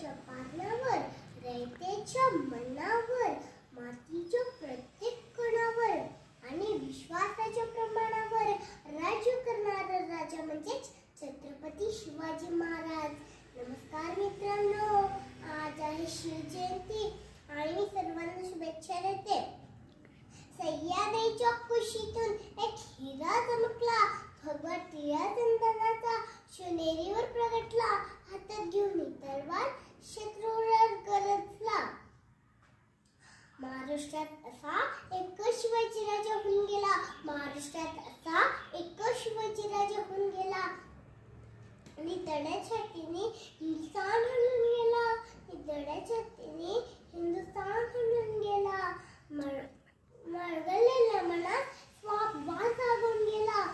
पावसाच्या पाण्यावर, रयतेच्या मनावर, मातीच्या प्रत्येक कणावर आणि विश्वासाच्या प्रमाणावर राज्य करणारा राजा म्हणजेच छत्रपती शिवाजी महाराज. नमस्कार मित्रांनो, आज आहे शिवजयंती आणि मी सर्वांना शुभेच्छा देते. सह्याद्रीच्या कुशीतून एक हिरा चमकला, भगवा टिळा चंदनाचा शिवनेरीवर प्रगटला, हातात घेऊन तलवार शत्रूवर गरजला. महाराष्ट्रात असा एक शिवाजी राजा होऊन गेला, महाराष्ट्रात असा एक शिवाजी राजा होऊन गेला. निधड्याच्या हातीने हिंदुस्थान हलून गेला, निधड्याच्या हातीने हिंदुस्थान हलून गेला. मळगलेल्या मनात स्वाभिमान जागून गेला,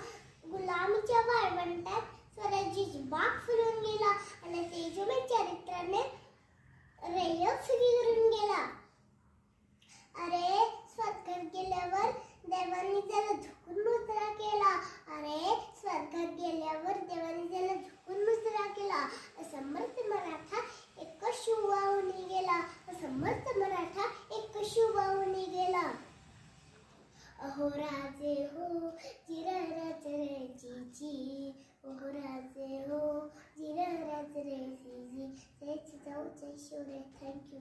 गुलामीच्या वाळवंटात स्वराज्याची बाग फुलून गेला आणि तेजोमय चरित्राने रयत सुखी करून गेला. अरे स्वर्गात गेल्यावर देवानी त्याला झुकून मुजरा केला, अरे स्वर्गात गेल्यावर देवानी त्याला झुकून मुजरा केला. समर्थ मराठा एक शिवबाहुनी गेला, समर्थ मराठा एक शिवबाहुनी गेला. अहो राजे हो जिरराज रे जी, अहो राजे हो जिरराज रे जी. जय जिजाऊ जय शिवराय. थँक्यू.